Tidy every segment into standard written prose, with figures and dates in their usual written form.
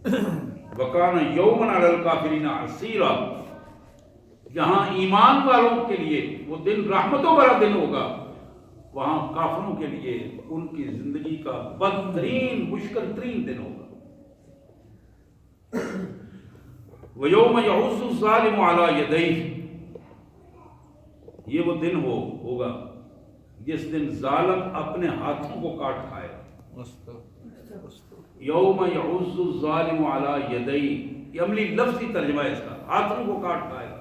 وَكَانَ يَوْمًا عَلَى الْكَافِرِينَ عَسِيرًا، جہاں ایمان والوں کے لیے وہ دن رحمتوں والا دن ہوگا، وہاں کافروں کے لیے ان کی زندگی کا بدترین مشکل ترین دن ہوگا۔ وَيَوْمَ يَعُضُّ الظَّالِمُ عَلَى يَدَيْهِ، یہ وہ دن ہوگا جس دن ظالم اپنے ہاتھوں کو کاٹ کھائے گا۔ یوم یعض الظالم علی یدیہ، یہ عملی لفظی ترجمہ ہے اس کا، ہاتھوں کو کاٹ کھائے گا۔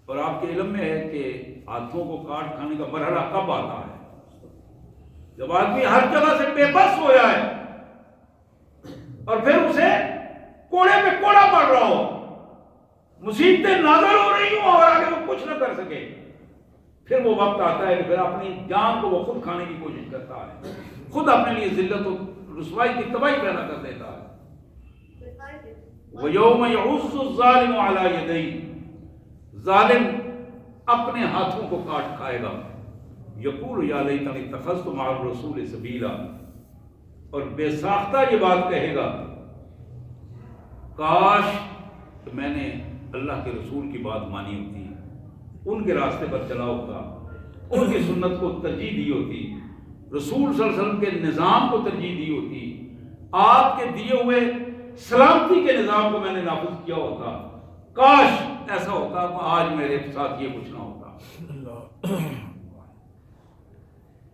اور آپ کے علم میں ہے کہ ہاتھوں کو کاٹ کھانے کا مرحلہ کب آتا ہے؟ جب آدمی ہر جگہ سے بے بس ہو جائے اور پھر اسے کوڑے پہ کوڑا پڑ رہا ہو، مصیبتیں نازل ہو رہی ہوں اور آگے وہ کچھ نہ کر سکے، پھر وہ وقت آتا ہے کہ پھر اپنی جان کو وہ خود کھانے کی کوشش کرتا ہے، خود اپنے لیے ذلت و رسوائی کی تباہی پیدا کر دیتا ہے۔ وَيَوْمَ يَعُضُّ الظَّالِمُ عَلَى يَدَيْهِ، ظالم اپنے ہاتھوں کو کاٹ کھائے گا۔ یقول یا لیتنی اتخذت مع الرسول سبیلا، اور بے ساختہ یہ بات کہے گا، کاش کہ میں نے اللہ کے رسول کی بات مانی ہوتی، ان کے راستے پر چلا ہوتا، ان کی سنت کو ترجیح دی ہوتی، رسول صلی اللہ علیہ وسلم کے نظام کو ترجیح دی ہوتی، آپ کے دیے ہوئے سلامتی کے نظام کو میں نے نافذ کیا ہوتا، کاش ایسا ہوتا کہ آج میرے ساتھ یہ کچھ نہ ہوتا۔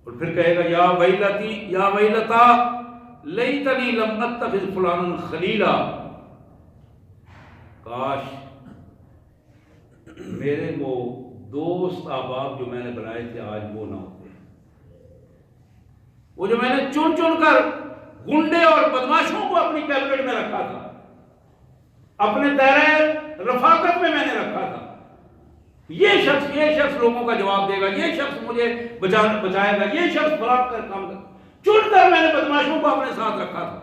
اور پھر کہے گا یا ویلتی یا ویلتا لیتنی لم اتخذ فلانا خلیلا، کاش میرے وہ دوست احباب جو میں نے بنائے تھے آج وہ نہ ہوتے، وہ جو میں نے چن چن کر گنڈے اور بدماشوں کو اپنی کیبنٹ میں رکھا تھا، اپنے دائرہ رفاقت میں نے رکھا تھا، یہ شخص لوگوں کا جواب دے گا، یہ شخص مجھے بچائے گا، یہ شخص فلاں کر کام کر، چن کر میں نے بدماشوں کو اپنے ساتھ رکھا تھا۔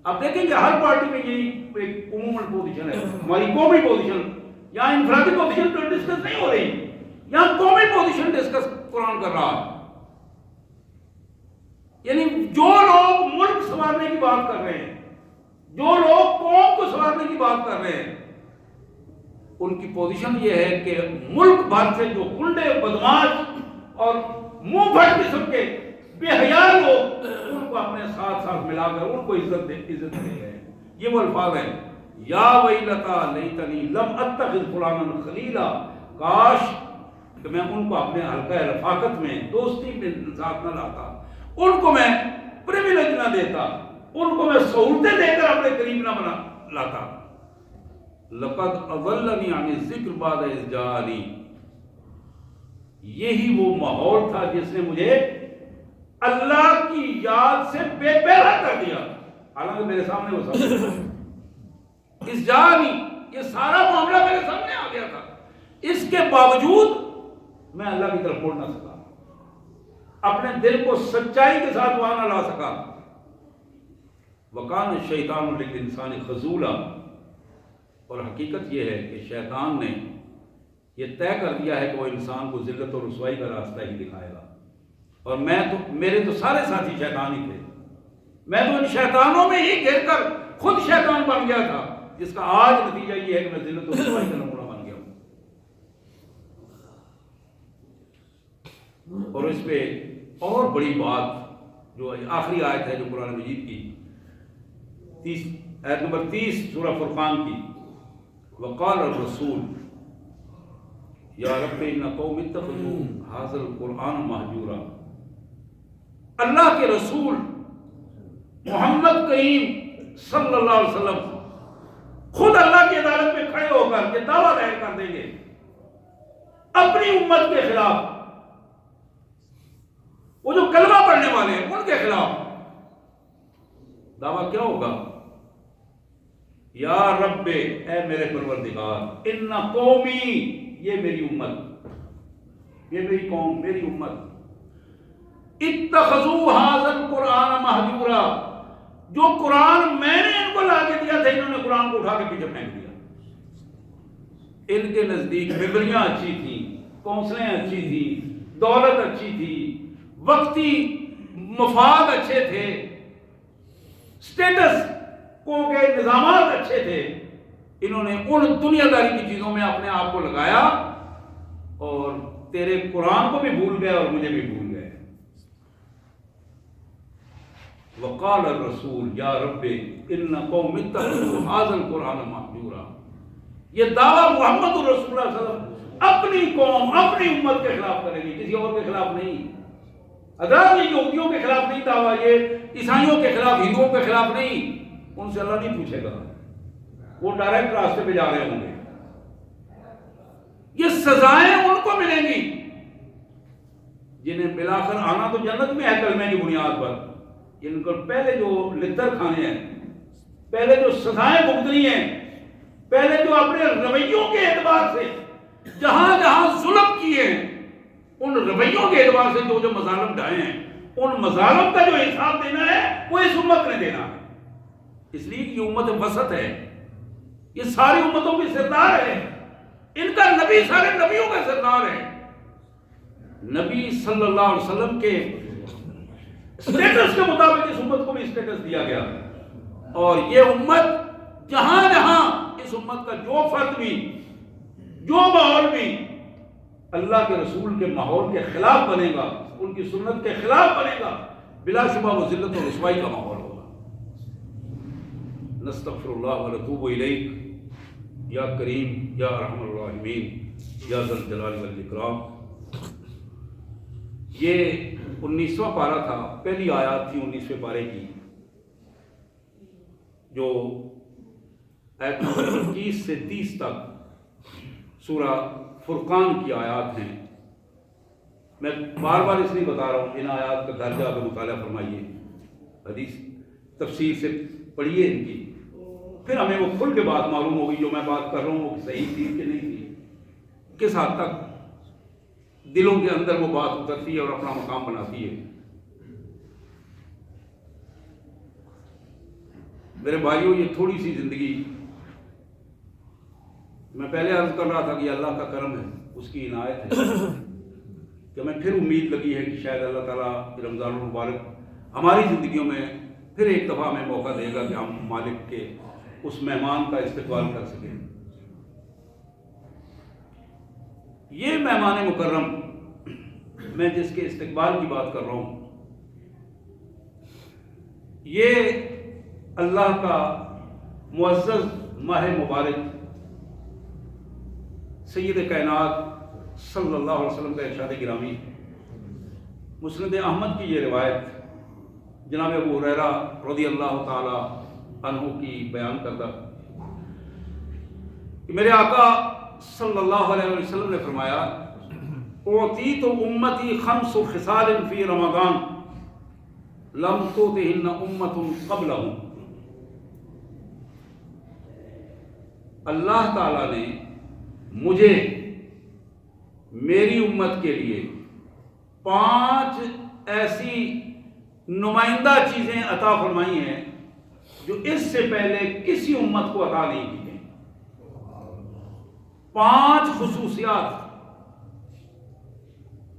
آپ دیکھیں کہ ہر پارٹی میں یہی ایک عموماً پوزیشن ہے، ہماری قومی پوزیشن، یہاں انفرادی پوزیشن تو ڈسکس نہیں ہو رہی، یہاں قومی پوزیشن ڈسکس قرآن کر رہا ہے۔ یعنی جو لوگ ملک سنوارنے کی بات کر رہے ہیں، جو لوگ قوم کو سنوارنے کی بات کر رہے ہیں، ان کی پوزیشن یہ ہے کہ ملک بھر سے جو گنڈے بدماش اور منہ پھٹ قسم کے بے حیا لوگ، ان کو اپنے ساتھ ملا کر ان کو عزت دے رہے ہیں۔ یہ وہ الفاظ ہیں، یا ویلتا لیتنی لم اتخذ فلانا خلیلا، کاش کہ میں ان کو اپنے حلقہ رفاقت میں دوستی میں ساتھ نہ لاتا، ان کو میں پریویلیج نہ دیتا، ان کو میں سہولتیں دے کر اپنے قریب نہ بنا لاتا۔ لقد اضلنی عن الذکر بعد اذ جاءنی، یہی وہ ماحول تھا جس نے مجھے اللہ کی یاد سے بے پرواہ کر دیا، حالانکہ میرے سامنے وہ سب اس جانی، یہ سارا معاملہ میرے سامنے آ گیا تھا، اس کے باوجود میں اللہ کی طرف مڑ نہ سکا، اپنے دل کو سچائی کے ساتھ وہاں نہ لا سکا۔ وَكَانَ الشَّيْطَانُ لِلْإِنسَانِ خَذُولًا، اور حقیقت یہ ہے کہ شیطان نے یہ طے کر دیا ہے کہ وہ انسان کو ذلت اور رسوائی کا راستہ ہی دکھائے گا، اور میرے تو سارے ساتھی شیطان ہی تھے، میں تو ان شیطانوں میں ہی گھر کر خود شیطان بن گیا تھا، جس کا آج نتیجہ یہ ہے کہ میں ذلت اور رسوائی کا نمونہ بن گیا ہوں۔ اور اس پہ اور بڑی بات جو آخری آیت ہے جو قرآن مجید کی آیت نمبر 30 سورہ فرقان کی، وقال الرسول یا رب ان قوم اتخذوا هذا القرآن مہجورا، اللہ کے رسول محمد کریم صلی اللہ علیہ وسلم خود اللہ کی عدالت میں کھڑے ہو کر یہ دعویٰ دائر کر دیں گے اپنی امت کے خلاف، وہ جو کلمہ پڑھنے والے ہیں ان کے خلاف دعویٰ کیا ہوگا؟ یا رب، اے میرے پروردگار، ان قومی، یہ میری امت، یہ میری قوم، میری امت، اتخذوا هذا القرآن مہجورا، جو قرآن میں نے ان کو لا کے دیا تھا انہوں نے قرآن کو اٹھا کے پیچھے پھینک دیا۔ ان کے نزدیک بگڑیاں اچھی تھیں، کونسلیں اچھی تھیں، دولت اچھی تھی، وقتی مفاد اچھے تھے، سٹیٹس کے نظامات اچھے تھے، انہوں نے ان دنیا داری کی چیزوں میں اپنے آپ کو لگایا اور تیرے قرآن کو بھی بھول گئے اور مجھے بھی بھول گئے۔ وقال الرسول یا رب ان قوم اتخذوا هذا القرآن مهجورا، یہ دعویٰ محمد رسول اللہ صلی اللہ علیہ وسلم اپنی قوم اپنی امت کے خلاف کرے گی، کسی اور کے خلاف نہیں۔ حضرات یہ یہودیوں کے خلاف نہیں دعویٰ، یہ عیسائیوں کے خلاف، ہندوؤں کے خلاف نہیں، ان سے اللہ نہیں پوچھے گا، وہ ڈائریکٹ راستے پہ جا رہے ہوں گے۔ یہ سزائیں ان کو ملیں گی جنہیں بلاخر آنا تو جنت میں ہے کلمے کی بنیاد پر، ان کو پہلے جو لدر کھانے ہیں، پہلے جو سزائیں بھگتنی ہیں، پہلے جو اپنے رویوں کے اعتبار سے جہاں جہاں ظلم کیے ہیں، ان رویوں کے اعتبار سے جو مظالم ڈھائے ہیں، ان مظالم کا جو حساب دینا ہے وہ اس امت نے دینا ہے۔ اس لیے کہ یہ امت وسط ہے، یہ ساری امتوں کی سردار ہے، ان کا نبی سارے نبیوں کا سردار ہے۔ نبی صلی اللہ علیہ وسلم کے اسٹیٹس کے مطابق اس امت کو بھی اسٹیٹس دیا گیا، اور یہ امت جہاں جہاں اس امت کا جو فرد بھی، جو ماحول بھی اللہ کے رسول کے ماحول کے خلاف بنے گا، ان کی سنت کے خلاف بنے گا، بلا شبہ وہ ذلت اور رسوائی کا ماحول ہوگا۔ نستغفر اللہ ونتوب الیک یا کریم یا ارحم الراحمین یا ذی الجلال والاکرام۔ یہ 19واں پارہ تھا، پہلی آیات تھی 19ویں پارے کی، جو آیت نمبر 21 سے 30 تک سورہ فرقان کی آیات ہیں۔ میں بار بار اس لیے بتا رہا ہوں، ان آیات کا گھر جا کے مطالعہ فرمائیے، حدیث تفسیر سے پڑھیے ان کی، پھر ہمیں وہ کھل کے بات معلوم ہوگی جو میں بات کر رہا ہوں وہ صحیح تھی کہ نہیں تھی، کس حد تک دلوں کے اندر وہ بات اترتی ہے اور اپنا مقام بناتی ہے۔ میرے بھائیوں، یہ تھوڑی سی زندگی، میں پہلے عرض کر رہا تھا کہ اللہ کا کرم ہے، اس کی عنایت ہے کہ ہمیں پھر امید لگی ہے کہ شاید اللہ تعالیٰ رمضان المبارک ہماری زندگیوں میں پھر ایک دفعہ ہمیں موقع دے گا کہ ہم مالک کے اس مہمان کا استقبال کر سکیں۔ یہ مہمان مکرم میں جس کے استقبال کی بات کر رہا ہوں، یہ اللہ کا معزز ماہ مبارک سید کائنات صلی اللہ علیہ وسلم کا ارشاد گرامی، مسند احمد کی یہ روایت جناب ابو ہریرہ رضی اللہ تعالی عنہ کی بیان کردہ کہ میرے آقا صلی اللہ علیہ وسلم نے فرمایا، اعطیت امتی خمس خصال فی رمضان لم تؤتہن امت قبلہم۔ اللہ تعالیٰ نے مجھے میری امت کے لیے 5 ایسی نمائندہ چیزیں عطا فرمائی ہیں جو اس سے پہلے کسی امت کو عطا نہیں کی گئی۔ 5 خصوصیات،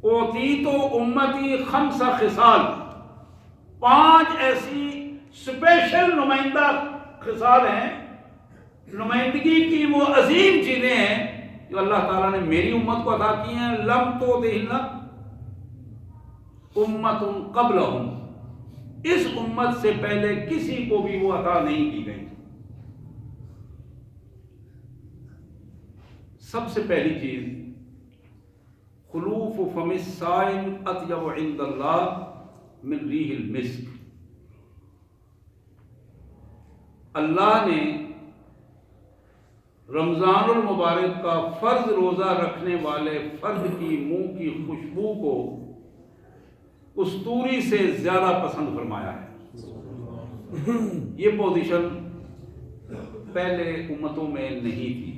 اوتیت امتی 5 خصال، 5 ایسی سپیشل نمائندہ خصال ہیں، نمائندگی کی وہ عظیم چیزیں ہیں جو اللہ تعالیٰ نے میری امت کو عطا کی ہیں۔ لم تؤتہن امت قبلہم، اس امت سے پہلے کسی کو بھی وہ عطا نہیں کی گئی۔ سب سے پہلی چیز، خلوف فم الصائم اطیب عند اللہ من ریح المسک۔ اللہ نے رمضان المبارک کا فرض روزہ رکھنے والے فرد کی منہ کی خوشبو کو کستوری سے زیادہ پسند فرمایا ہے۔ یہ پوزیشن پہلے امتوں میں نہیں تھی۔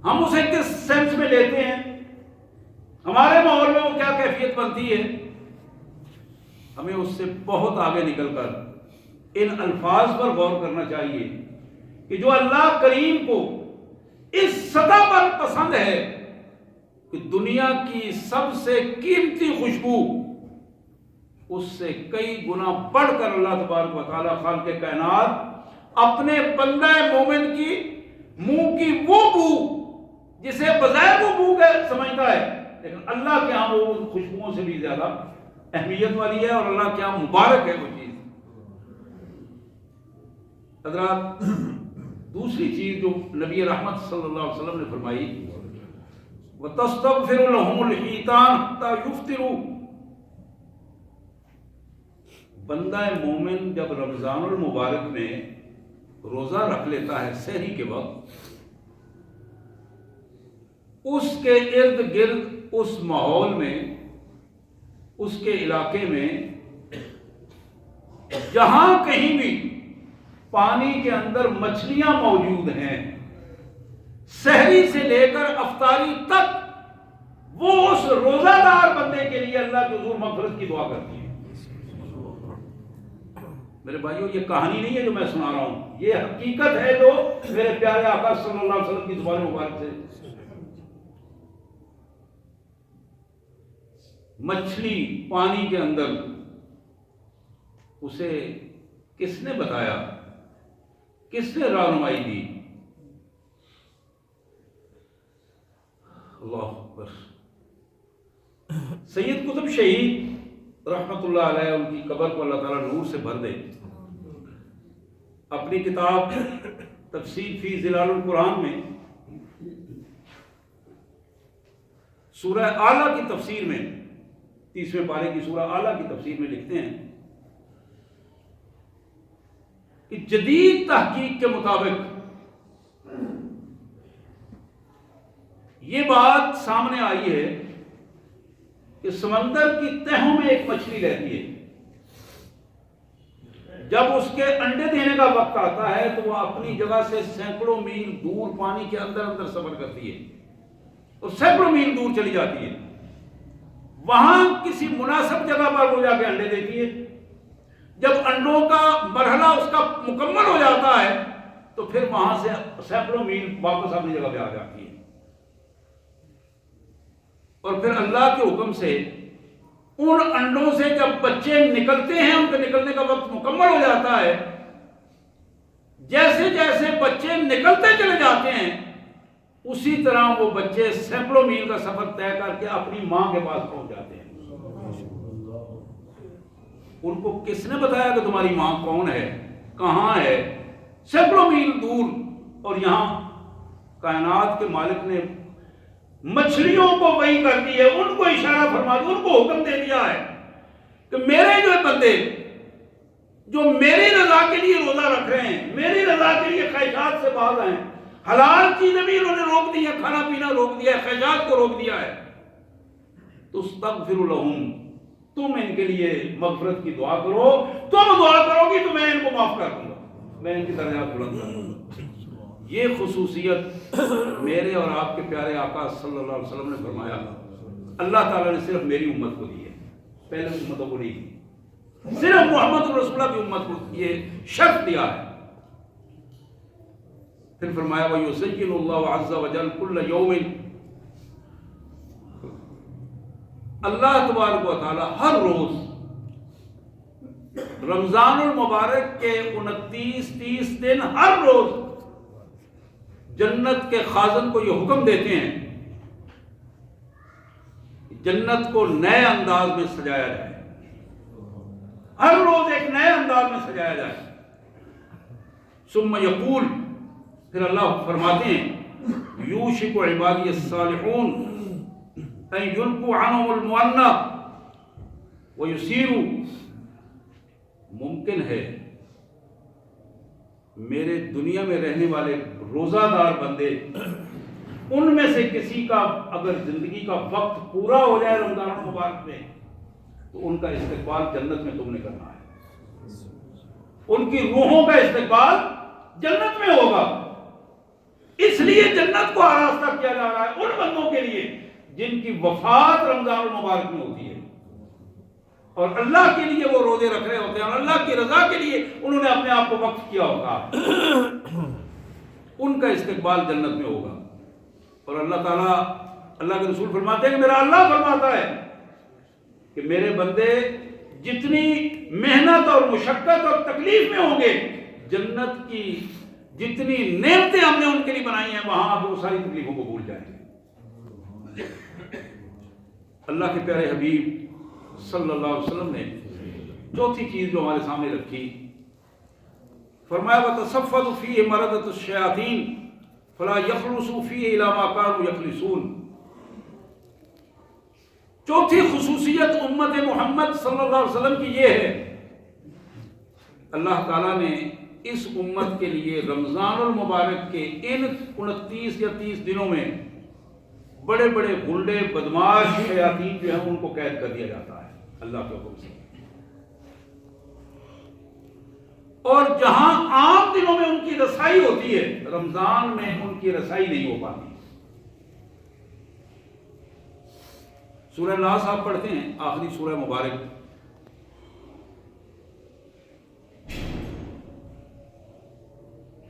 ہم اسے کس سینس میں لیتے ہیں، ہمارے ماحول میں وہ کیا کیفیت بنتی ہے، ہمیں اس سے بہت آگے نکل کر ان الفاظ پر غور کرنا چاہیے کہ جو اللہ کریم کو اس سطح پر پسند ہے کہ دنیا کی سب سے قیمتی خوشبو اس سے کئی گنا بڑھ کر اللہ تبارک و تعالیٰ خالق کائنات اپنے بندہ مومن کی منہ کی وہ بو جسے بظاہر وہ بو کے سمجھتا ہے، لیکن اللہ کے ہاں وہ ان خوشبوؤں سے بھی زیادہ اہمیت والی ہے، اور اللہ کے ہاں مبارک ہے وہ چیز۔ حضرات، دوسری چیز جو نبی رحمت صلی اللہ علیہ وسلم نے فرمائی، وَتَسْتَغْفِرُ لَهُمُ الْحِيطَانُ حَتَّى يُفْطِرُوا۔ بندہ مومن جب رمضان المبارک میں روزہ رکھ لیتا ہے سحری کے وقت، اس کے ارد گرد اس ماحول میں، اس کے علاقے میں جہاں کہیں بھی پانی کے اندر مچھلیاں موجود ہیں، سحری سے لے کر افطاری تک وہ اس روزہ دار بندے کے لیے اللہ کے حضور مغفرت کی دعا کرتی ہے۔ میرے بھائیو، یہ کہانی نہیں ہے جو میں سنا رہا ہوں، یہ حقیقت ہے جو میرے پیارے آقا صلی اللہ علیہ وسلم کی زبان مبارک سے۔ مچھلی پانی کے اندر، اسے کس نے بتایا، کس نے رہنمائی دی؟ اللہ اکبر۔ سید قطب شہید رحمت اللہ علیہ، ان کی قبر کو اللہ تعالیٰ نور سے بھر دے، اپنی کتاب تفسیر فی ظلال القرآن میں سورہ اعلیٰ کی تفسیر میں، 30ویں پارے کی سورہ اعلیٰ کی تفسیر میں لکھتے ہیں کہ جدید تحقیق کے مطابق یہ بات سامنے آئی ہے کہ سمندر کی تہوں میں ایک مچھلی رہتی ہے، جب اس کے انڈے دینے کا وقت آتا ہے تو وہ اپنی جگہ سے سینکڑوں میل دور پانی کے اندر سفر کرتی ہے اور سینکڑوں میل دور چلی جاتی ہے، وہاں کسی مناسب جگہ پر وہ جا کے انڈے دیتی ہے۔ جب انڈوں کا مرحلہ اس کا مکمل ہو جاتا ہے تو پھر وہاں سے سینکڑوں میل واپس اپنی جگہ پہ آ جاتی ہے، اور پھر اللہ کے حکم سے ان انڈوں سے جب بچے نکلتے ہیں، ان کے نکلنے کا وقت مکمل ہو جاتا ہے، جیسے جیسے بچے نکلتے چلے جاتے ہیں اسی طرح وہ بچے سینکڑوں میل کا سفر طے کر کے اپنی ماں کے پاس پہنچ جاتے ہیں۔ ان کو کس نے بتایا کہ تمہاری ماں کون ہے، کہاں ہے؟ سینکڑوں میل دور۔ اور یہاں کائنات کے مالک نے مچھلیوں کو وحی کر دی ہے، ان کو اشارہ فرما دیا، ان کو حکم دے دیا ہے کہ میرے جو بندے جو میری رضا کے لیے روزہ رکھ رہے ہیں، میری رضا کے لیے خواہشات سے باز ہیں، حلال چیزیں بھی انہوں نے روک دی ہے، کھانا پینا روک دیا ہے، خواہشات کو روک دیا ہے، تستغفر لہم، تم ان کے لیے مغفرت کی دعا کرو، تم دعا کرو گی تو میں ان کو معاف کر دوں گا، میں ان کی درجات بلند کر دوں گا۔ یہ خصوصیت میرے اور آپ کے پیارے آقا صلی اللہ علیہ وسلم نے فرمایا، اللہ تعالیٰ نے صرف میری امت کو دی ہے، پہلے امتوں کو نہیں دی، صرف محمد رسول اللہ کی امت کو یہ شرط دیا ہے۔ پھر فرمایا وَيُزَيِّنُ اللَّهُ عَزَّ وَجَلَّ كُلَّ يَوْمٍ، اللہ تبارک و تعالیٰ ہر روز رمضان المبارک کے 29-30 دن ہر روز جنت کے خازن کو یہ حکم دیتے ہیں جنت کو نئے انداز میں سجایا جائے، ہر روز ایک نئے انداز میں سجایا جائے۔ ثم یقول، پھر اللہ فرماتے ہیں یوشک عبادی الصالحون ان یلقوا عنہم المنہ ویسیروا، ممکن ہے میرے دنیا میں رہنے والے روزہ دار بندے، ان میں سے کسی کا اگر زندگی کا وقت پورا ہو جائے رمضان المبارک میں تو ان کا استقبال جنت میں تم نے کرنا ہے، ان کی روحوں کا استقبال جنت میں ہوگا۔ اس لیے جنت کو آراستہ کیا جا رہا ہے ان بندوں کے لیے جن کی وفات رمضان المبارک میں ہوتی ہے اور اللہ کے لیے وہ روزے رکھ رہے ہوتے ہیں اور اللہ کی رضا کے لیے انہوں نے اپنے آپ کو وقف کیا ہوگا، ان کا استقبال جنت میں ہوگا۔ اور اللہ تعالیٰ، اللہ کے رسول فرماتے ہیں کہ میرا اللہ فرماتا ہے کہ میرے بندے جتنی محنت اور مشقت اور تکلیف میں ہوں گے جنت کی جتنی نعمتیں ہم نے ان کے لیے بنائی ہیں وہاں آپ وہ ساری تکلیفوں کو بھول جائیں گے۔ اللہ کے پیارے حبیب صلی اللہ علیہ وسلم نے چوتھی چیز جو ہمارے سامنے رکھی، فرمایا وَتَصَفَّدُ فِيهِ مَرَدَةُ الشَّيَاطِينِ فَلَا يَخْلُصُوا فِيهِ إِلَىٰ مَا كَانُوا يَخْلِصُونَ۔ چوتھی خصوصیت امت محمد صلی اللہ علیہ وسلم کی یہ ہے، اللہ تعالیٰ نے اس امت کے لیے رمضان المبارک کے ان 29 یا 30 دنوں میں بڑے بڑے غنڈے بدماش شیاطین جو ہیں ان کو قید کر دیا جاتا ہے اللہ کے حکم سے، اور جہاں عام دنوں میں ان کی رسائی ہوتی ہے رمضان میں ان کی رسائی نہیں ہو پاتی۔ سورہ ناس آپ پڑھتے ہیں، آخری سورہ مبارک،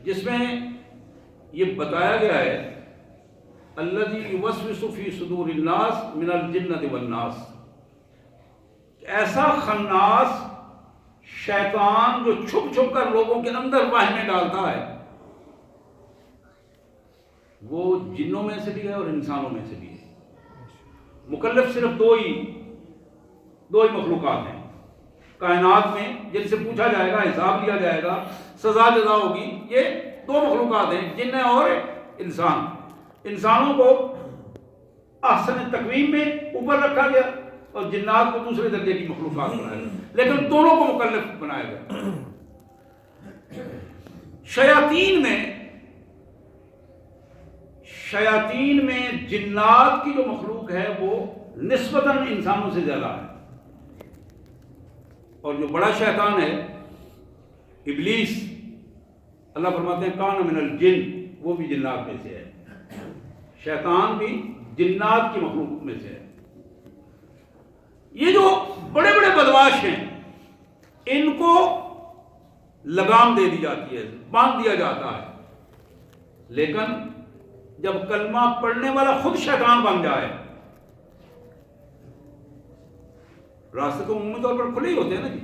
جس میں یہ بتایا گیا ہے الذی یوسوس فی صدور الناس من الجنۃ والناس، ایسا خناس شیطان جو چھپ چھپ کر لوگوں کے اندر واہمیں ڈالتا ہے، وہ جنوں میں سے بھی ہے اور انسانوں میں سے بھی ہے۔ مکلف صرف دو ہی مخلوقات ہیں کائنات میں جن سے پوچھا جائے گا، حساب لیا جائے گا، سزا جزا ہوگی، یہ دو مخلوقات ہیں، جن اور انسان۔ انسانوں کو احسن تقویم میں اوپر رکھا گیا اور جنات کو دوسرے درجے کی مخلوقات بنایا گیا، لیکن دونوں کو مکلف بنایا گیا۔ شیاطین میں جنات کی جو مخلوق ہے وہ نسبتاً انسانوں سے زیادہ ہے، اور جو بڑا شیطان ہے ابلیس، اللہ فرماتے ہیں کان من الجن، وہ بھی جنات میں سے ہے، شیطان بھی جنات کی مخلوق میں سے ہے۔ یہ جو بڑے بڑے بدماش ہیں ان کو لگام دے دی جاتی ہے، باندھ دیا جاتا ہے، لیکن جب کلمہ پڑھنے والا خود شیطان بن جائے، راستے تو عمومی طور پر کھلے ہی ہوتے ہیں نا جی۔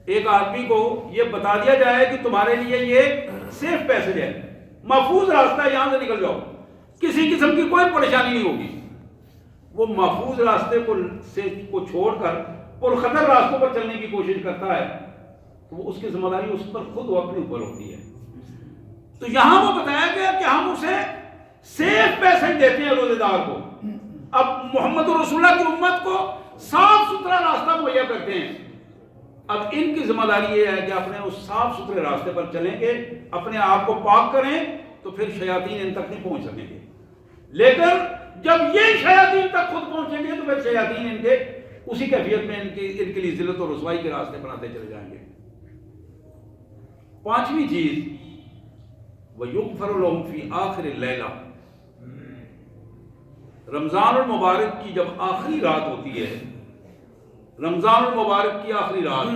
ایک آدمی کو یہ بتا دیا جائے کہ تمہارے لیے یہ سیف پیسج ہے، محفوظ راستہ ہے، یہاں سے نکل جاؤ، کسی قسم کی کوئی پریشانی نہیں ہوگی، وہ محفوظ راستے کو چھوڑ کر پرخطر راستوں پر چلنے کی کوشش کرتا ہے، تو وہ اس کی ذمہ داری اس پر خود وہ اپنے اوپر ہوتی ہے۔ تو یہاں وہ بتایا گیا کہ ہم اسے سیف پیسج دیتے ہیں روزے دار کو، اب محمد رسول اللہ کی امت کو صاف ستھرا راستہ مہیا کرتے ہیں، اب ان کی ذمہ داری یہ ہے کہ اپنے اس صاف ستھرے راستے پر چلیں گے، اپنے آپ کو پاک کریں، تو پھر شیاطین ان تک نہیں پہنچ سکیں گے، لیکن جب یہ شیاطین تک خود پہنچیں گے تو پھر شیاطین ان کے اسی کیفیت میں ان کے لیے ذلت اور رسوائی کے راستے بناتے چلے جائیں گے۔ پانچویں چیز وَيُغْفَرُ لَهُمْ فِي آخِرِ اللَّيْلَةِ، رمضان المبارک کی جب آخری رات ہوتی ہے، رمضان المبارک کی آخری رات،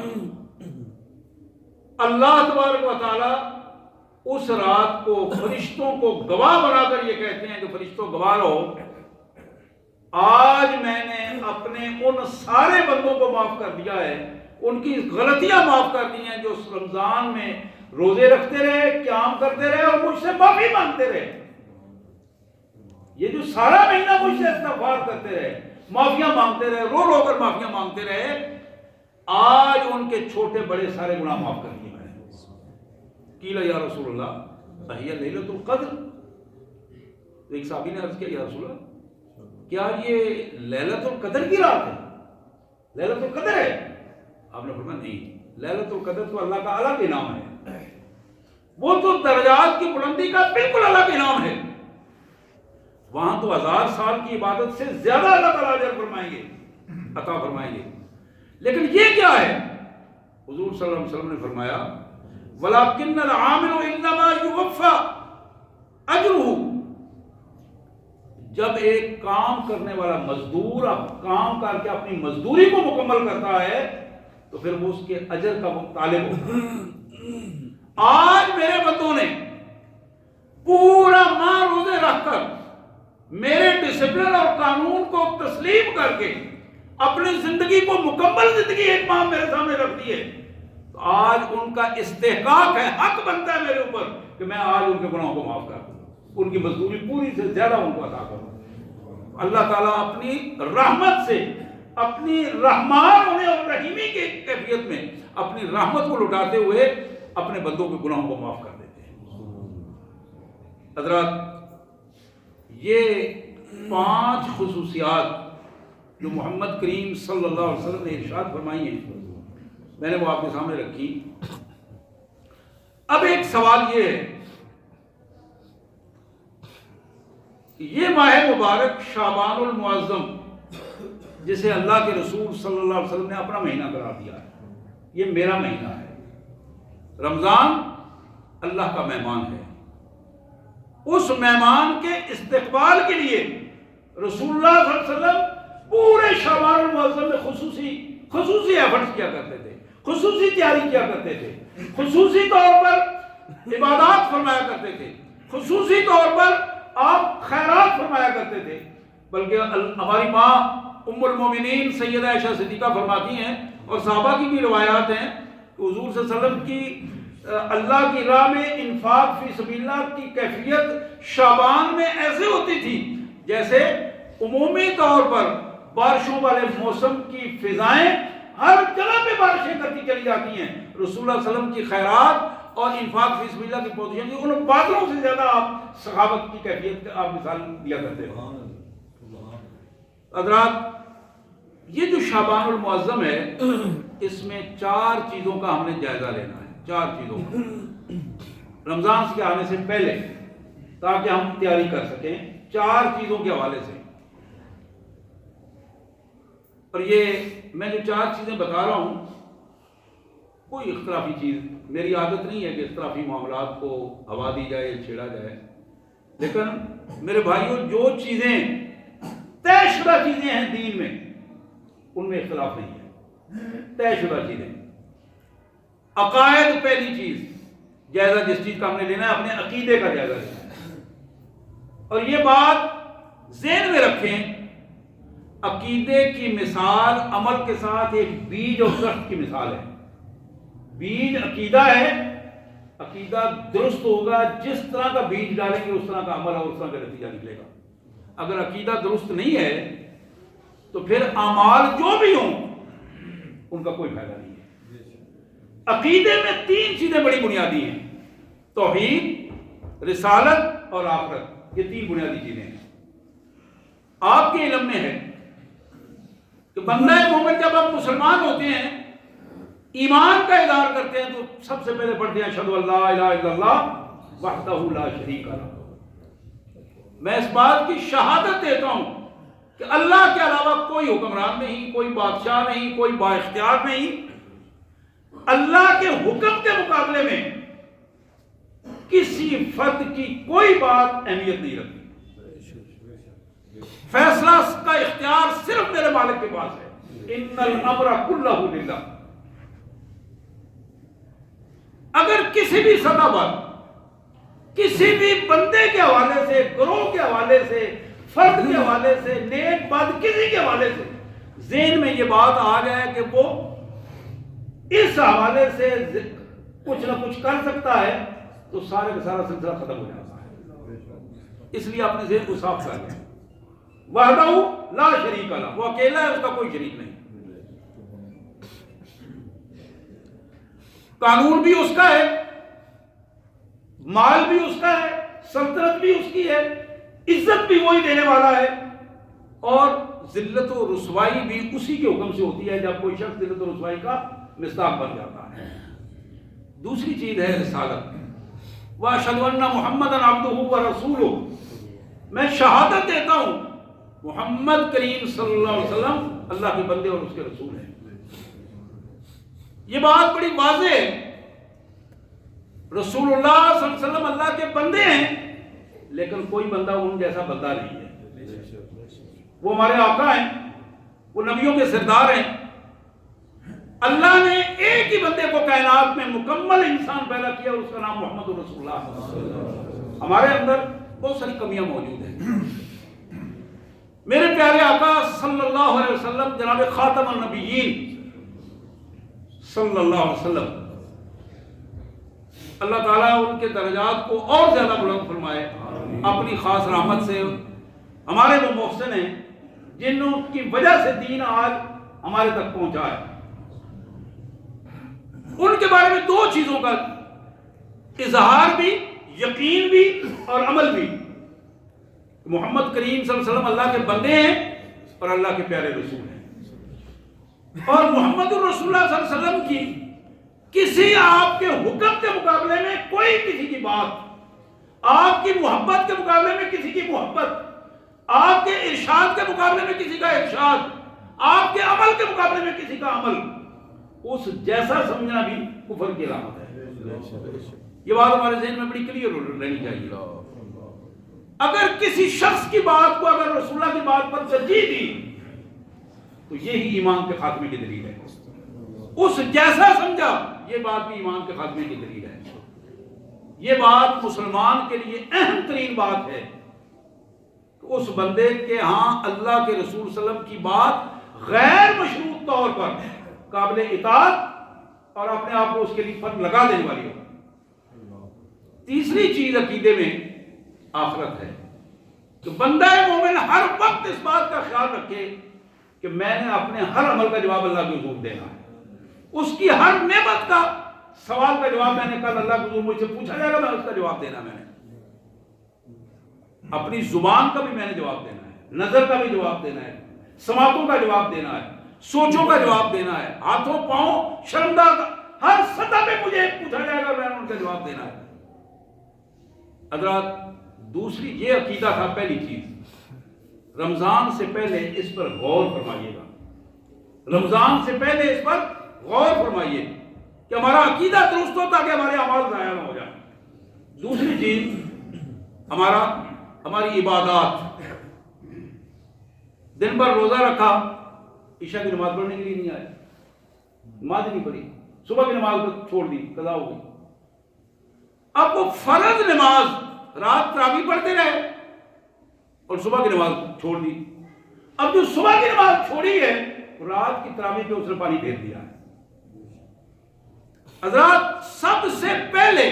اللہ تبارک و تعالی اس رات کو فرشتوں کو گواہ بنا کر یہ کہتے ہیں کہ فرشتوں گواہ رہو، آج میں نے اپنے ان سارے بندوں کو معاف کر دیا ہے، ان کی غلطیاں معاف کر دی ہیں جو اس رمضان میں روزے رکھتے رہے، قیام کرتے رہے اور مجھ سے معافی مانگتے رہے، یہ جو سارا مہینہ مجھ سے استغفار کرتے رہے، معافیاں مانگتے رہے، رو رو کر معافیاں مانگتے رہے، آج ان کے چھوٹے بڑے سارے گناہ معاف کر دیے میں نے۔ قیل یا رسول اللہ اہی لیلۃ القدر، ایک صحابی نے عرض کیا یا رسول اللہ کیا یہ لیلۃ القدر کی رات ہے، لیلۃ القدر ہے؟ آپ نے فرمایا نہیں، لیلۃ القدر تو اللہ کا الگ انعام ہے، وہ تو درجات کی بلندی کا بالکل الگ انعام ہے، وہاں تو 1000 سال کی عبادت سے زیادہ اللہ تعالیٰ اجر فرمائیں گے، عطا فرمائیں گے، لیکن یہ کیا ہے؟ حضور صلی اللہ علیہ وسلم نے فرمایا وَلَكِنَّ الْعَامِلُ إِنَّمَا يُوَفَّى أَجْرُهُ، جب ایک کام کرنے والا مزدور کام کر کے اپنی مزدوری کو مکمل کرتا ہے تو پھر وہ اس کے اجر کا طالب ہوتا ہے۔ آج میرے بندوں نے پورا ماہ روزے رکھ کر میرے ڈسپلن اور قانون کو تسلیم کر کے اپنی زندگی کو مکمل زندگی ایک ماہ میرے سامنے رکھ دی ہے، تو آج ان کا استحقاق ہے، حق بنتا ہے میرے اوپر کہ میں آج ان کے گناہوں کو معاف کر دوں، ان کی مزدوری پوری سے زیادہ ان کو عطا کروں۔ اللہ تعالیٰ اپنی رحمت سے، اپنی رحمان ہونے اور رحیمی کی کیفیت میں اپنی رحمت کو لٹاتے ہوئے اپنے بندوں کے گناہوں کو معاف کر دیتے ہیں۔ حضرات، یہ 5 خصوصیات جو محمد کریم صلی اللہ علیہ وسلم نے ارشاد فرمائی ہیں، میں نے وہ آپ کے سامنے رکھی۔ اب ایک سوال یہ ہے، یہ ماہ مبارک شعبان المعظم جسے اللہ کے رسول صلی اللہ علیہ وسلم نے اپنا مہینہ قرار دیا ہے، یہ میرا مہینہ ہے۔ رمضان اللہ کا مہمان ہے، اس مہمان کے استقبال کے لیے رسول اللہ صلی اللہ علیہ وسلم پورے شعبان المعظم میں خصوصی ایفرٹس کیا کرتے تھے، خصوصی تیاری کیا کرتے تھے، خصوصی طور پر عبادات فرمایا کرتے تھے، خصوصی طور پر آپ خیرات فرمایا کرتے تھے۔ بلکہ ہماری ماں ام المومنین سیدہ عائشہ صدیقہ فرماتی ہیں، اور صحابہ کی بھی روایات ہیں کہ حضور صلی اللہ علیہ وسلم کی اللہ کی راہ میں انفاق فی سبیل اللہ کی کیفیت شعبان میں ایسے ہوتی تھی جیسے عمومی طور پر بارشوں والے موسم کی فضائیں ہر جگہ پہ بارشیں کرتی چلی جاتی ہیں، رسول اللہ صلی اللہ علیہ وسلم کی خیرات اور انفاق فی سبیل اللہ کی پوزیشن کی ان بادلوں سے زیادہ آپ سخاوت کی کیفیت کا آپ مثال دیا کرتے ہیں۔ حضرات، یہ جو شعبان المعظم ہے، اس میں 4 چیزوں کا ہم نے جائزہ لینا ہے، 4 چیزوں کا رمضان کے آنے سے پہلے، تاکہ ہم تیاری کر سکیں 4 چیزوں کے حوالے سے۔ اور یہ میں جو 4 چیزیں بتا رہا ہوں، کوئی اختلافی چیز، میری عادت نہیں ہے کہ اختلافی معاملات کو ہوا دی جائے یا چھیڑا جائے، لیکن میرے بھائیوں، جو چیزیں طے شدہ چیزیں ہیں دین میں، ان میں اختلاف نہیں ہے، طے شدہ چیزیں۔ عقائد پہلی چیز، جائزہ جس چیز کا ہم نے لینا ہے، اپنے عقیدے کا جائزہ لینا ہے۔ اور یہ بات ذہن میں رکھیں، عقیدے کی مثال عمل کے ساتھ ایک بیج اور درخت کی مثال ہے۔ بیج عقیدہ ہے، عقیدہ درست ہوگا، جس طرح کا بیج ڈالیں گے اس طرح کا عمل اور اس طرح کا نتیجہ نکلے گا۔ اگر عقیدہ درست نہیں ہے تو پھر اعمال جو بھی ہوں ان کا کوئی فائدہ نہیں ہے۔ عقیدے میں 3 چیزیں بڑی بنیادی ہیں، توحید، رسالت اور آخرت، یہ 3 بنیادی چیزیں ہیں۔ آپ کے علم میں ہے کہ بندہ مومن جب آپ مسلمان ہوتے ہیں، ایمان کا اظہار کرتے ہیں، تو سب سے پہلے پڑھتے ہیں اشہد ان لا الہ الا اللہ وحدہ لا شریک لہ۔ میں اس بات کی شہادت دیتا ہوں کہ اللہ کے علاوہ کوئی حکمران نہیں، کوئی بادشاہ نہیں، کوئی با اختیار نہیں۔ اللہ کے حکم کے مقابلے میں کسی فرد کی کوئی بات اہمیت نہیں رکھتی۔ فیصلہ کا اختیار صرف میرے مالک کے پاس ہے۔ ان الامر کلہ للہ۔ اگر کسی بھی سطح پر، کسی بھی بندے کے حوالے سے، گروہ کے حوالے سے، فرد کے حوالے سے، نیک بد کسی کے حوالے سے ذہن میں یہ بات آ جائے کہ وہ اس حوالے سے کچھ نہ کچھ کر سکتا ہے، تو سارے کا سارا سلسلہ ختم ہو جاتا ہے۔ اس لیے اپنے ذہن کو صاف کر لیں۔ وحدہ لا شریک لہ، وہ اکیلا ہے، اس کا کوئی شریک نہیں۔ قانون بھی اس کا ہے، مال بھی اس کا ہے، سلطنت بھی اس کی ہے، عزت بھی وہی دینے والا ہے، اور ذلت و رسوائی بھی اسی کے حکم سے ہوتی ہے جب کوئی شخص ذلت و رسوائی کا مصداق بن جاتا ہے۔ دوسری چیز ہے رسالت۔ وَأَشْهَدُ أَنَّ مُحَمَّدًا عَبْدُهُ وَرَسُولُهُ، میں شہادت دیتا ہوں محمد کریم صلی اللہ علیہ وسلم اللہ کے بندے اور اس کے رسول ہیں۔ یہ بات بڑی واضح ہے، رسول اللہ صلی اللہ علیہ وسلم اللہ کے بندے ہیں، لیکن کوئی بندہ ان جیسا بندہ نہیں ہے۔ وہ ہمارے آقا ہیں، وہ نبیوں کے سردار ہیں۔ اللہ نے ایک ہی بندے کو کائنات میں مکمل انسان پیدا کیا، اور اس کا نام محمد رسول اللہ۔ ہمارے اندر بہت ساری کمیاں موجود ہیں۔ میرے پیارے آقا صلی اللہ علیہ وسلم، جناب خاتم النبیین صلی اللہ علیہ وسلم، اللہ تعالیٰ ان کے درجات کو اور زیادہ بلند فرمائے اپنی خاص رحمت سے. ہمارے وہ محسن ہیں جنہوں کی وجہ سے دین آج ہمارے تک پہنچا ہے. ان کے بارے میں دو چیزوں کا اظہار بھی، یقین بھی اور عمل بھی. محمد کریم صلی اللہ علیہ وسلم اللہ کے بندے ہیں اور اللہ کے پیارے رسول ہیں. اور محمد الرسول اللہ صلی اللہ علیہ وسلم کی کسی آپ کے حکم کے مقابلے میں کوئی کسی کی بات، آپ کی محبت کے مقابلے میں کسی کی محبت، آپ کے ارشاد کے مقابلے میں کسی کا ارشاد، آپ کے عمل کے مقابلے میں کسی کا عمل، اس جیسا سمجھنا بھی کفر کی علامت ہے. یہ بات ہمارے ذہن میں بڑی کلیئر رہنی چاہیے. اگر کسی شخص کی بات کو اگر رسول اللہ کی بات پر ترجیح دی تو یہی ایمان کے خاتمے کی دلیل ہے. اس جیسا سمجھا، یہ بات بھی ایمان کے خاتمے کی دلیل ہے. یہ بات مسلمان کے لیے اہم ترین بات ہے کہ اس بندے کے ہاں اللہ کے رسول صلی اللہ علیہ وسلم کی بات غیر مشروط طور پر قابل اطاعت اور اپنے آپ کو اس کے لیے فرق لگا دینے والی ہو. تیسری چیز عقیدے میں آخرت ہے کہ بندہ مومن ہر وقت اس بات کا خیال رکھے کہ میں نے اپنے ہر عمل کا جواب اللہ کے حضور دینا ہے. اس کی ہر نعمت کا سوال کا جواب میں نے کل اللہ کے حضور مجھ سے پوچھا جائے گا، میں اس کا جواب دینا. میں نے اپنی زبان کا بھی میں نے جواب دینا ہے، نظر کا بھی جواب دینا ہے، سماعتوں کا جواب دینا ہے، سوچوں کا جواب دینا ہے، ہاتھوں پاؤں شرمدہ کا ہر سطح پہ مجھے پوچھا جائے گا، میں نے ان کا جواب دینا ہے. حضرات دوسری یہ عقیدہ تھا. پہلی چیز رمضان سے پہلے اس پر غور فرمائیے گا. رمضان سے پہلے اس پر غور فرمائیے کہ ہمارا عقیدہ درست ہو تاکہ ہمارے اعمال ضائع نہ ہو جائیں. دوسری چیز ہماری عبادات. دن بھر روزہ رکھا، عشاء کی نماز پڑھنے کے لیے نہیں آئے، نماز ہی نہیں پڑھی، صبح کی نماز کو چھوڑ دی، قضا ہو گئی. اب وہ فرض نماز رات تراویح پڑھتے رہے اور صبح کی نماز چھوڑ دی. اب جو صبح کی نماز چھوڑی ہے رات کی تراویح پہ اس نے پانی پھیر دیا ہے. حضرات سب سے پہلے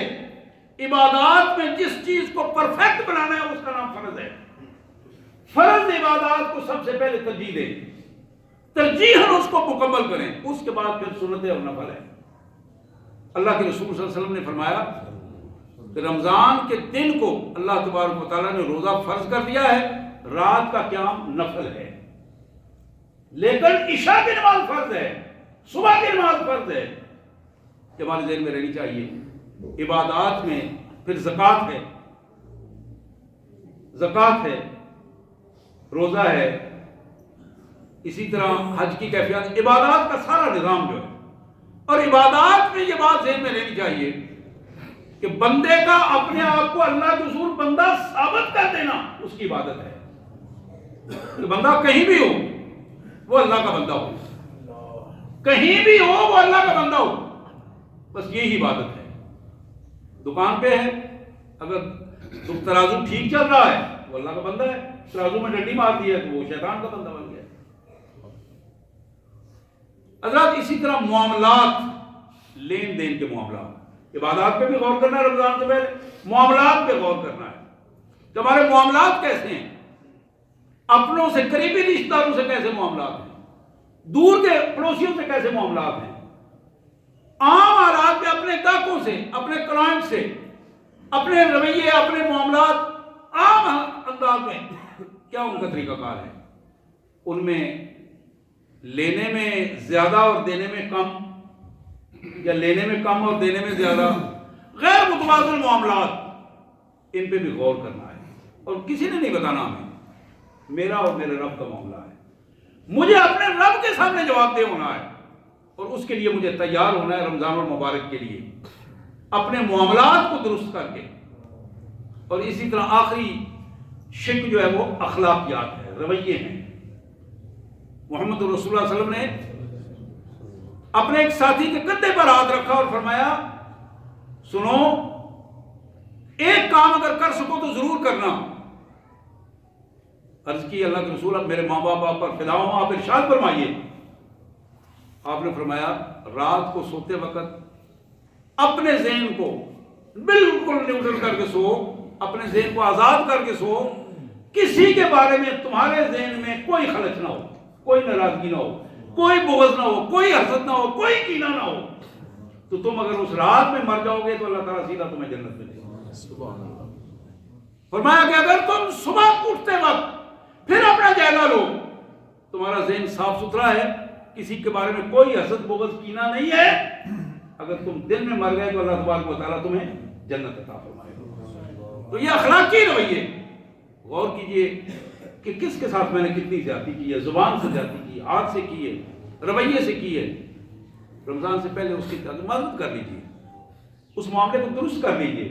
عبادات میں جس چیز کو پرفیکٹ بنانا ہے اس کا نام فرض ہے. فرض عبادات کو سب سے پہلے ترجیح دیں، ترجیحاً اس کو مکمل کریں، اس کے بعد پھر سنتیں اور نفل ہے. اللہ کے رسول صلی اللہ علیہ وسلم نے فرمایا کہ رمضان کے دن کو اللہ تبارک و تعالیٰ نے روزہ فرض کر دیا ہے، رات کا قیام نفل ہے. لیکن عشاء کی نماز فرض ہے، صبح کی نماز فرض ہے. کہ ہمارے ذہن میں رہنی چاہیے. عبادات میں پھر زکوٰۃ ہے، زکوٰۃ ہے، روزہ ہے، اسی طرح حج کی کیفیت، عبادات کا سارا نظام جو ہے. اور عبادات میں یہ بات ذہن میں رہنی چاہیے کہ بندے کا اپنے آپ کو اللہ کے حضور بندہ ثابت کر دینا اس کی عبادت ہے. کہ بندہ کہیں بھی ہو وہ اللہ کا بندہ ہو، کہیں بھی ہو وہ اللہ کا بندہ ہو، بس یہی عبادت ہے. دکان پہ ہے، اگر ترازو ٹھیک چل رہا ہے وہ اللہ کا بندہ ہے، ترازو میں ڈنڈی مار دی ہے تو وہ شیطان کا بندہ بن گیا. حضرات اسی طرح معاملات، لین دین کے معاملات، عبادات پہ بھی غور کرنا ہے. رمضان سے پہلے معاملات پہ غور کرنا ہے کہ ہمارے معاملات کیسے ہیں، اپنوں سے، قریبی رشتہ داروں سے کیسے معاملات ہیں، دور کے پڑوسیوں سے کیسے معاملات ہیں، عام حالات میں اپنے گاہکوں سے، اپنے کلائنٹ سے، اپنے رویے، اپنے معاملات عام انداز میں کیا ان کا طریقہ کار ہے. ان میں لینے میں زیادہ اور دینے میں کم، یا لینے میں کم اور دینے میں زیادہ، غیر متوازن معاملات، ان پہ بھی غور کرنا ہے. اور کسی نے نہیں بتانا ہمیں، میرا اور میرے رب کا معاملہ ہے، مجھے اپنے رب کے سامنے جواب دہ ہونا ہے اور اس کے لیے مجھے تیار ہونا ہے رمضان المبارک کے لیے اپنے معاملات کو درست کر کے. اور اسی طرح آخری شق جو ہے وہ اخلاقیات ہے، رویے ہیں. محمد رسول اللہ صلی اللہ علیہ وسلم نے اپنے ایک ساتھی کے کندھے پر ہاتھ رکھا اور فرمایا سنو، ایک کام اگر کر سکو تو ضرور کرنا. عرض کی اللہ کے رسول، اب میرے ماں باپ پر فدا ہوں، آپ ارشاد فرمائیے. آپ نے فرمایا رات کو سوتے وقت اپنے ذہن کو بالکل نیوٹرل کر کے سو، اپنے ذہن کو آزاد کر کے سو، کسی کے بارے میں تمہارے ذہن میں کوئی خلچ نہ ہو، کوئی ناراضگی نہ ہو، کوئی بغض نہ ہو، کوئی حسد نہ ہو، کوئی کینہ نہ ہو، تو تم اگر اس رات میں مر جاؤ گے تو اللہ تعالیٰ سیدھا تمہیں جنت میں دے گا۔ سبحان اللہ۔ فرمایا کہ اگر تم صبح اٹھتے وقت پھر اپنا جائزہ لو، تمہارا ذہن صاف ستھرا ہے، کسی کے بارے میں کوئی حسد بغض کینہ نہیں ہے، اگر تم دن میں مر گئے تو اللہ تبارک و تعالیٰ تمہیں جنت عطا فرمائے گا۔ تو یہ اخلاقی رویے، غور کیجئے کہ کس کے ساتھ میں نے کتنی زیادتی کی ہے، زبان سے زیادتی کی ہے، ہاتھ سے کی ہے، رویے سے کی ہے۔ رمضان سے پہلے اس کی مدد کر لیجئے، اس معاملے کو درست کر لیجئے،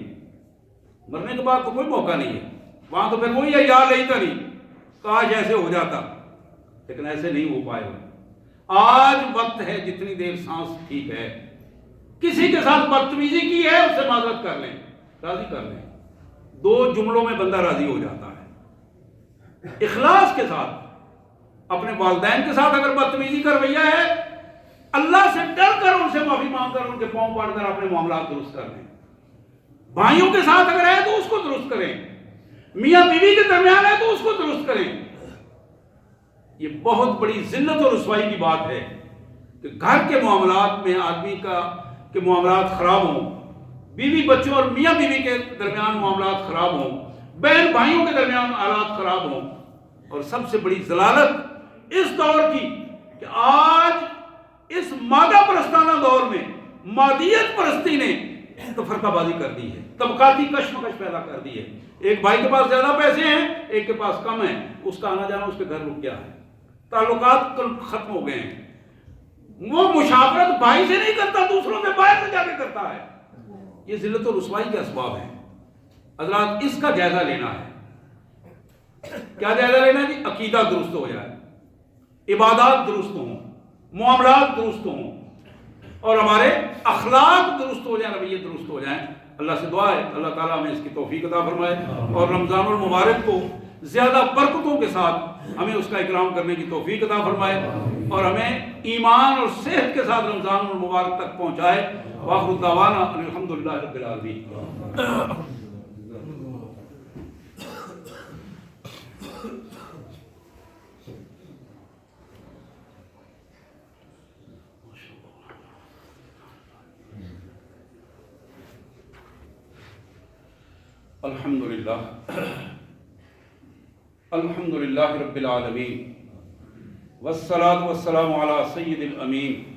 مرنے کے بعد تو کوئی موقع نہیں ہے، وہاں تو پھر وہی ہے یاد نہیں تھا، نہیں کاش ایسے ہو جاتا، لیکن ایسے نہیں ہو پائے گا۔ آج وقت ہے، جتنی دیر سانس ٹھیک ہے، کسی کے ساتھ بدتمیزی کی ہے اس سے معذرت کر لیں، راضی کر لیں، 2 جملوں میں بندہ راضی ہو جاتا ہے۔ اخلاص کے ساتھ، اپنے والدین کے ساتھ اگر بدتمیزی کا رویہ ہے، اللہ سے ڈر کر ان سے معافی مانگ کر ان کے پاؤں پڑ کر اپنے معاملات درست کر لیں۔ بھائیوں کے ساتھ اگر ہے تو اس کو درست کریں، میاں بیوی کے درمیان ہے تو اس کو درست کریں۔ یہ بہت بڑی ذلت اور رسوائی کی بات ہے کہ گھر کے معاملات میں آدمی کے معاملات خراب ہوں، بیوی بچوں اور میاں بیوی کے درمیان معاملات خراب ہوں، بہن بھائیوں کے درمیان حالات خراب ہوں، اور سب سے بڑی ضلالت اس دور کی کہ آج اس مادہ پرستانہ دور میں مادیت پرستی نے تفرقہ بازی کر دی ہے، طبقاتی کشمکش پیدا کر دی ہے۔ ایک بھائی کے پاس زیادہ پیسے ہیں، ایک کے پاس کم ہیں، اس کا آنا جانا اس کے گھر رک گیا ہے، تعلقات ختم ہو گئے ہیں، وہ مشاورت بھائی سے نہیں کرتا، دوسروں کے باہر سے جا کے کرتا ہے۔ یہ ذلت و رسوائی کے اسباب ہیں۔ حضرات اس کا جائزہ لینا ہے۔ کیا جائزہ لینا ہے جی؟ عقیدہ درست ہو جائے، عبادات درست ہوں، معاملات درست ہوں، اور ہمارے اخلاق درست ہو جائیں، رویے درست ہو جائیں۔ اللہ سے دعا ہے اللہ تعالیٰ ہمیں اس کی توفیق عطا فرمائے، اور رمضان المبارک کو زیادہ برکتوں کے ساتھ ہمیں اس کا اکرام کرنے کی توفیق عطا فرمائے، اور ہمیں ایمان اور صحت کے ساتھ رمضان المبارک تک پہنچائے۔ وآخر دعوانا ان الحمدللہ رب العالمین۔ الحمدللہ رب العالمین، والصلاة والسلام علی سید الامین